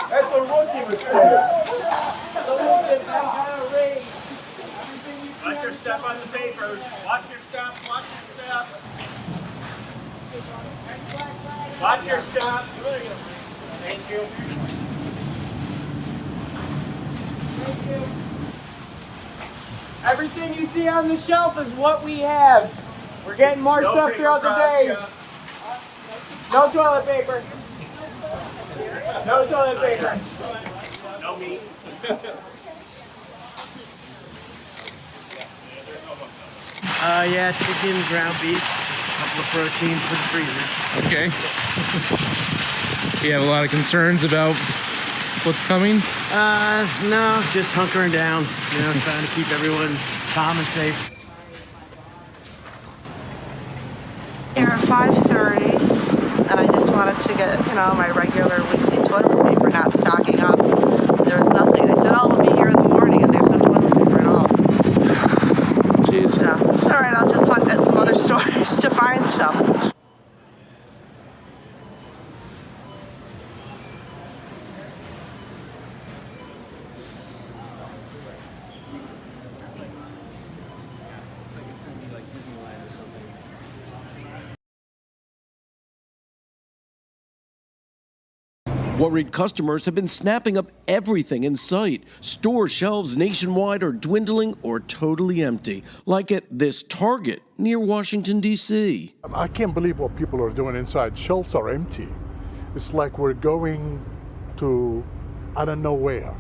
That's a rookie mistake. Watch your step on the papers. Watch your step. Watch your step. Watch your step. Thank you. Thank you. Everything you see on the shelf is what we have. We're getting more stuff throughout the day. No toilet paper. No toilet paper. No meat. Yeah, chicken, ground beef, a couple of proteins for the freezer. Okay. You have a lot of concerns about what's coming? No, just hunkering down, trying to keep everyone calm and safe. Here at 5:30, and I just wanted to get, my regular weekly toilet paper, not stocking up. There was nothing. They said, oh, it'll be here in the morning, and there's no toilet paper at all. Jeez. So, it's all right. I'll just hunt at some other stores to find some. Worried customers have been snapping up everything in sight. Store shelves nationwide are dwindling or totally empty, like at this Target near Washington, D.C. I can't believe what people are doing inside. Shelves are empty. It's like we're going to, I don't know where.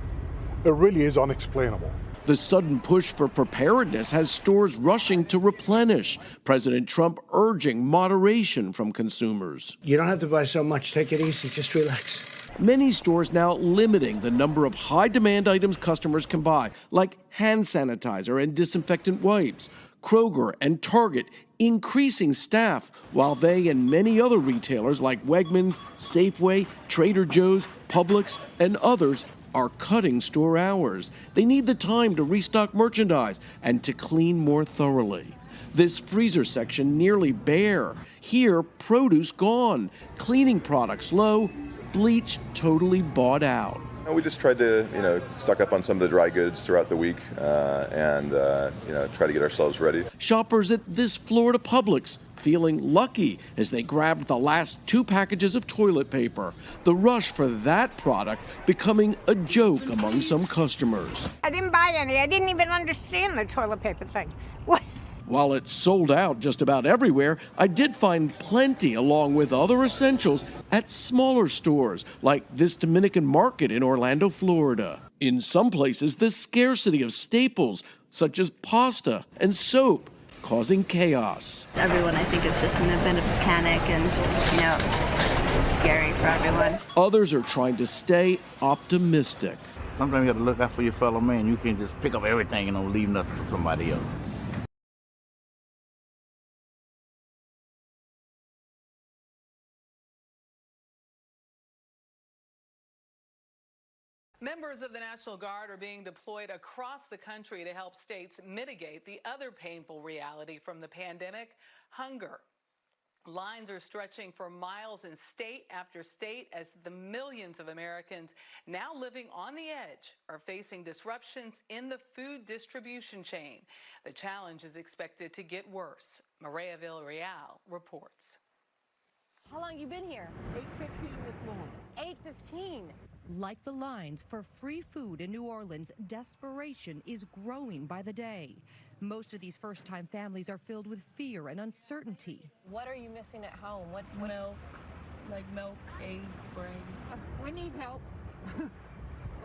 It really is unexplainable. The sudden push for preparedness has stores rushing to replenish. President Trump urging moderation from consumers. You don't have to buy so much. Take it easy. Just relax. Many stores now limiting the number of high-demand items customers can buy, like hand sanitizer and disinfectant wipes. Kroger and Target increasing staff, while they and many other retailers like Wegmans, Safeway, Trader Joe's, Publix, and others are cutting store hours. They need the time to restock merchandise and to clean more thoroughly. This freezer section nearly bare. Here, produce gone, cleaning products low, bleach totally bought out. We just tried to, stock up on some of the dry goods throughout the week and try to get ourselves ready. Shoppers at this Florida Publix feeling lucky as they grabbed the last 2 packages of toilet paper. The rush for that product becoming a joke among some customers. I didn't buy any. I didn't even understand the toilet paper thing. What? While it's sold out just about everywhere, I did find plenty along with other essentials at smaller stores like this Dominican market in Orlando, Florida. In some places, the scarcity of staples such as pasta and soap causing chaos. Everyone, I think, is just in a bit of a panic and, it's scary for everyone. Others are trying to stay optimistic. Sometimes you have to look out for your fellow man. You can't just pick up everything and don't leave nothing for somebody else. Members of the National Guard are being deployed across the country to help states mitigate the other painful reality from the pandemic, hunger. Lines are stretching for miles in state after state as the millions of Americans now living on the edge are facing disruptions in the food distribution chain. The challenge is expected to get worse. Maria Villarreal reports. How long you been here? 8:15 this morning. 8:15. Like the lines for free food in New Orleans, desperation is growing by the day. Most of these first-time families are filled with fear and uncertainty. What are you missing at home? What's milk, like milk, eggs, bread. We need help,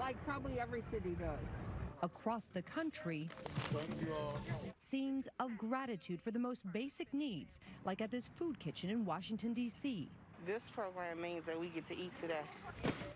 like probably every city does. Across the country, scenes of gratitude for the most basic needs, like at this food kitchen in Washington, D.C. This program means that we get to eat today.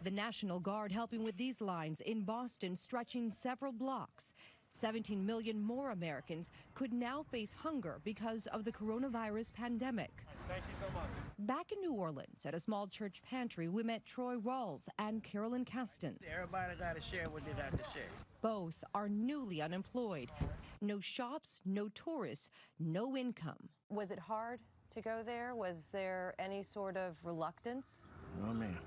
The National Guard helping with these lines in Boston, stretching several blocks. 17 million more Americans could now face hunger because of the coronavirus pandemic. Thank you so much. Back in New Orleans, at a small church pantry, we met Troy Rawls and Carolyn Caston. Everybody got to share what they got to share. Both are newly unemployed. No shops, no tourists, no income. Was it hard to go there? Was there any sort of reluctance? No, ma'am.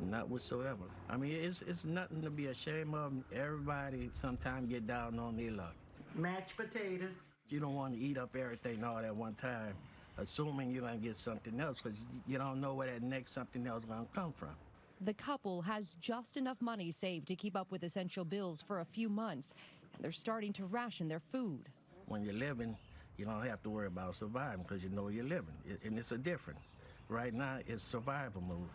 Not whatsoever. I mean, it's nothing to be ashamed of. Everybody sometimes get down on their luck. Mashed potatoes. You don't want to eat up everything all at one time, assuming you're going to get something else, because you don't know where that next something else is going to come from. The couple has just enough money saved to keep up with essential bills for a few months, and they're starting to ration their food. When you're living, you don't have to worry about surviving because you know you're living, and it's a different. Right now, it's survival move.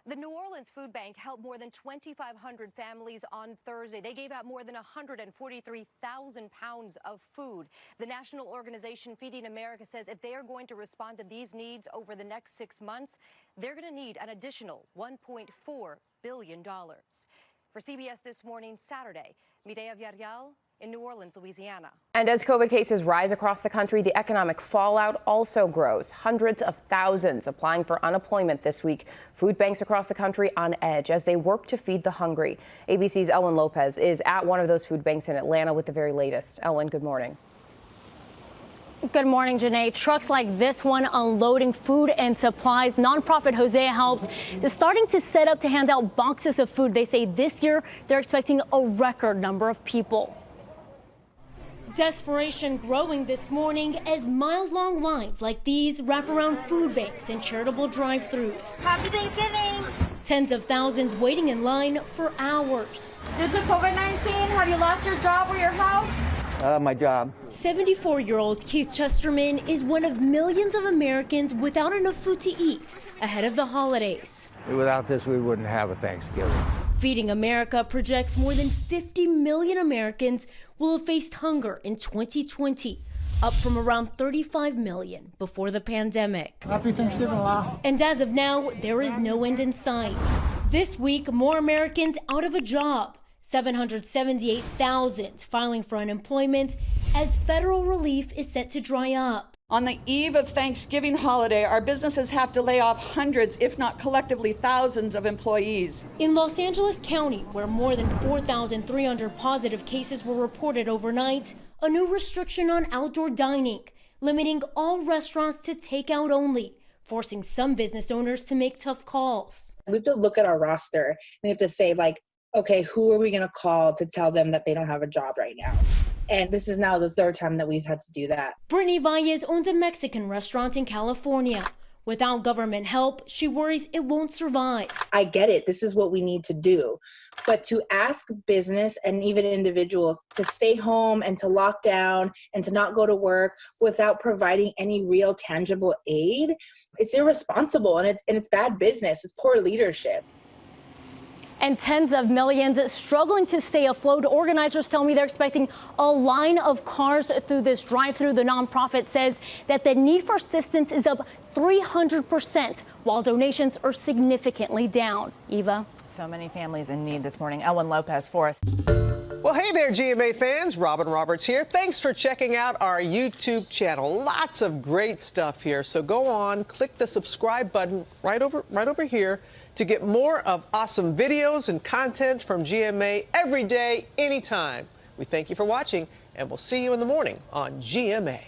The New Orleans Food Bank helped more than 2,500 families on Thursday. They gave out more than 143,000 pounds of food. The national organization Feeding America says if they are going to respond to these needs over the next 6 months, they're going to need an additional $1.4 billion. For CBS This Morning, Saturday, Mireya Villarreal in New Orleans, Louisiana. And as COVID cases rise across the country, the economic fallout also grows. Hundreds of thousands applying for unemployment this week. Food banks across the country on edge as they work to feed the hungry. ABC's Elwin Lopez is at one of those food banks in Atlanta with the very latest. Elwin, good morning. Good morning, Janae. Trucks like this one unloading food and supplies. Nonprofit Hosea Helps is starting to set up to hand out boxes of food. They say this year they're expecting a record number of people. Desperation growing this morning as miles-long lines like these wrap around food banks and charitable drive-thrus. Happy Thanksgiving! Tens of thousands waiting in line for hours. Due to COVID-19, have you lost your job or your house? My job. 74-year-old Keith Chesterman is one of millions of Americans without enough food to eat ahead of the holidays. Without this, we wouldn't have a Thanksgiving. Feeding America projects more than 50 million Americans will have faced hunger in 2020, up from around 35 million before the pandemic. Happy Thanksgiving, wow. And as of now, there is no end in sight. This week, more Americans out of a job, 778,000 filing for unemployment as federal relief is set to dry up. On the eve of Thanksgiving holiday, our businesses have to lay off hundreds, if not collectively thousands of employees. In Los Angeles County, where more than 4,300 positive cases were reported overnight, a new restriction on outdoor dining, limiting all restaurants to takeout only, forcing some business owners to make tough calls. We have to look at our roster. We have to say, like, okay, who are we going to call to tell them that they don't have a job right now? And this is now the third time that we've had to do that. Brittany Valles owns a Mexican restaurant in California. Without government help, she worries it won't survive. I get it. This is what we need to do. But to ask business and even individuals to stay home and to lock down and to not go to work without providing any real tangible aid, it's irresponsible and it's bad business. It's poor leadership. And tens of millions struggling to stay afloat. Organizers tell me they're expecting a line of cars through this drive-thru. The nonprofit says that the need for assistance is up 300%, while donations are significantly down. Eva? So many families in need this morning. Elwin Lopez for us. Well, hey there, GMA fans. Robin Roberts here. Thanks for checking out our YouTube channel. Lots of great stuff here. So go on, click the subscribe button right over here to get more of awesome videos and content from GMA every day, anytime. We thank you for watching, and we'll see you in the morning on GMA.